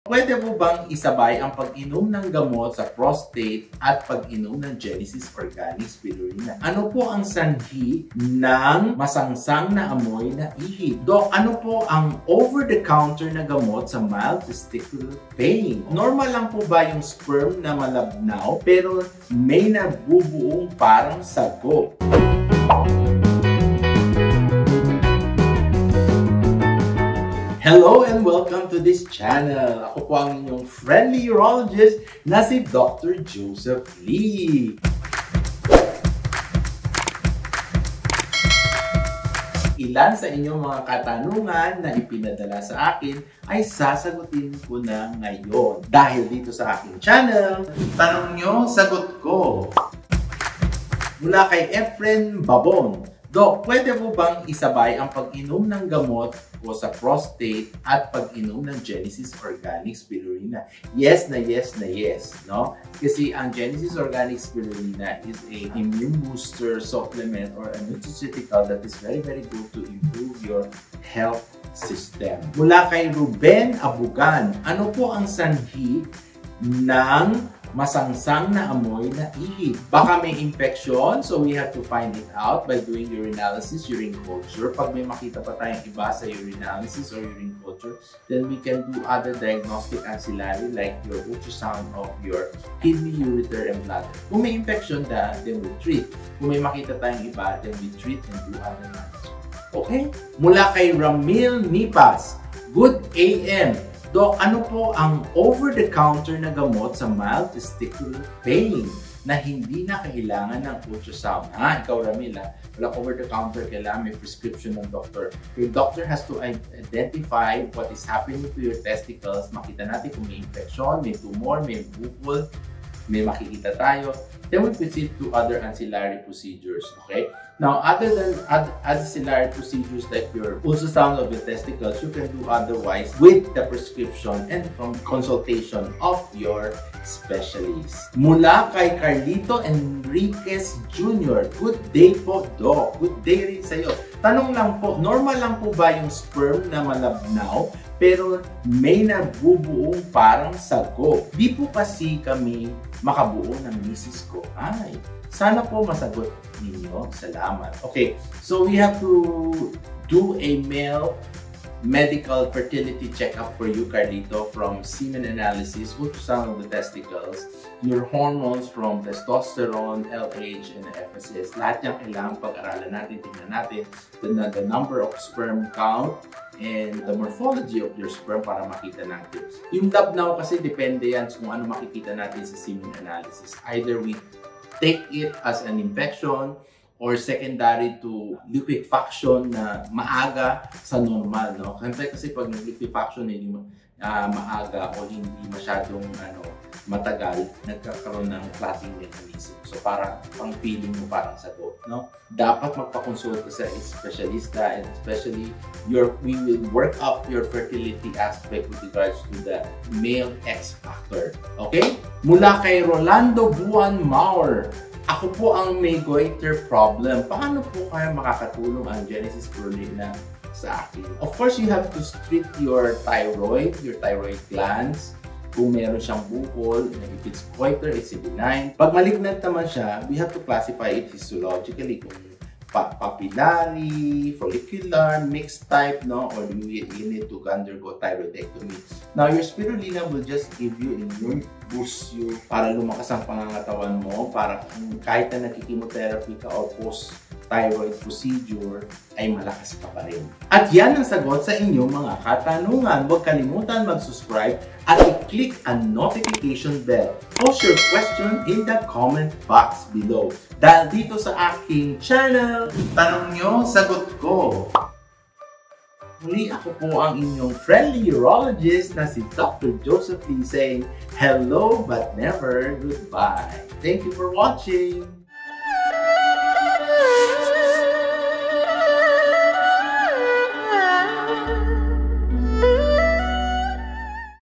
Pwede mo bang isabay ang pag-inom ng gamot sa prostate at pag-inom ng Genesis Organic Spirulina? Ano po ang sanhi ng masangsang na amoy na ihi? Dok, ano po ang over-the-counter na gamot sa mild testicular pain? Normal lang po ba yung sperm na malabnaw pero may nabubuong parang sago? Hello and welcome to this channel. Ako po ang inyong friendly urologist na si Dr. Joseph Lee. Ilan sa inyong mga katanungan na ipinadala sa akin ay sasagutin ko na ngayon. Dahil dito sa aking channel, tanong nyo, sagot ko. Mula kay Efren Babon. Dok, pwede mo bang isabay ang pag-inom ng gamot o sa prostate at pag-inom ng Genesis Organic Spirulina? Yes na yes na yes, no? Kasi ang Genesis Organic Spirulina is a immune booster supplement or a nutraceutical that is very good to improve your health system. Mula kay Ruben Abugan, ano po ang sanhi ng masangsang na amoy na ihi? Baka may infection, so we have to find it out by doing urinalysis, urine culture. Pag may makita pa tayong iba sa urinalysis or urine culture, then we can do other diagnostic ancillary like your ultrasound of your kidney, ureter, and bladder. Kung may infection then we treat. Kung may makita tayong iba, then we treat and do other management. Okay? Mula kay Ramil Nipas, good AM. Dok, ano po ang over-the-counter na gamot sa mild testicular pain na hindi na kailangan ng ultrasound? Ikaw Ramil, wala over-the-counter, kailangan may prescription ng doctor. Your doctor has to identify what is happening to your testicles. Makita natin kung may infection, may tumor, may bukol, may makikita tayo. Then we proceed to other ancillary procedures, okay? Now, other than ancillary procedures like your ultrasound of your testicles, you can do otherwise with the prescription and from consultation of your specialist. Mula kay Carlito Enriquez Jr. Good day po, Doc. Good day rin sa'yo. Tanong lang po, normal lang po ba yung sperm na malabnaw pero may nabubuong parang sago? Di po kasi kami makabuo ng misis ko. Ay, sana po masagot ninyo. Salamat. Okay, so we have to do a male medical fertility checkup for you, Carlito, from semen analysis, ultrasound of the testicles, your hormones from testosterone, LH, and FSS. Lahat yan kailangan pag-aralan natin, tingnan natin the number of sperm count and the morphology of your sperm para makita natin. Yung labnaw kasi depende yan kung ano makikita natin sa semen analysis. Either we take it as an infection or secondary to liquefaction na maaga sa normal, no? Kasi pag liquefaction hindi maaga o hindi masyadong matagal, nagkakaroon ng clotting mechanism. So para pang feeling mo parang sagot, no? Dapat magpa-consult ka sa espesyalista, and especially we will work up your fertility aspect with regards to the male X factor. Okay? Mula kay Rolando Buan Maur. Ako po ang may goiter problem. Paano po kaya makakatulong ang Genesis Spirulina sa akin? Of course, you have to treat your thyroid glands. Kung meron siyang bukol, if it's goiter, it's benign. Pag malignant naman siya, we have to classify it histologically kung papillary, follicular, mixed type, no? Or you need to undergo thyroidectomy. Now, your spirulina will just give you immune boost you para lumakas ang pangangatawan mo, para kahit na nagki-chemotherapy ka o post-thyroid procedure, ay malakas ka pa rin. At yan ang sagot sa inyong mga katanungan. Huwag kalimutan mag-subscribe at i-click ang notification bell. Post your question in the comment box below. Dahil dito sa aking channel, tanong nyo, sagot ko. Muli, ako po ang inyong friendly urologist na si Dr. Joseph Lee saying hello but never goodbye. Thank you for watching!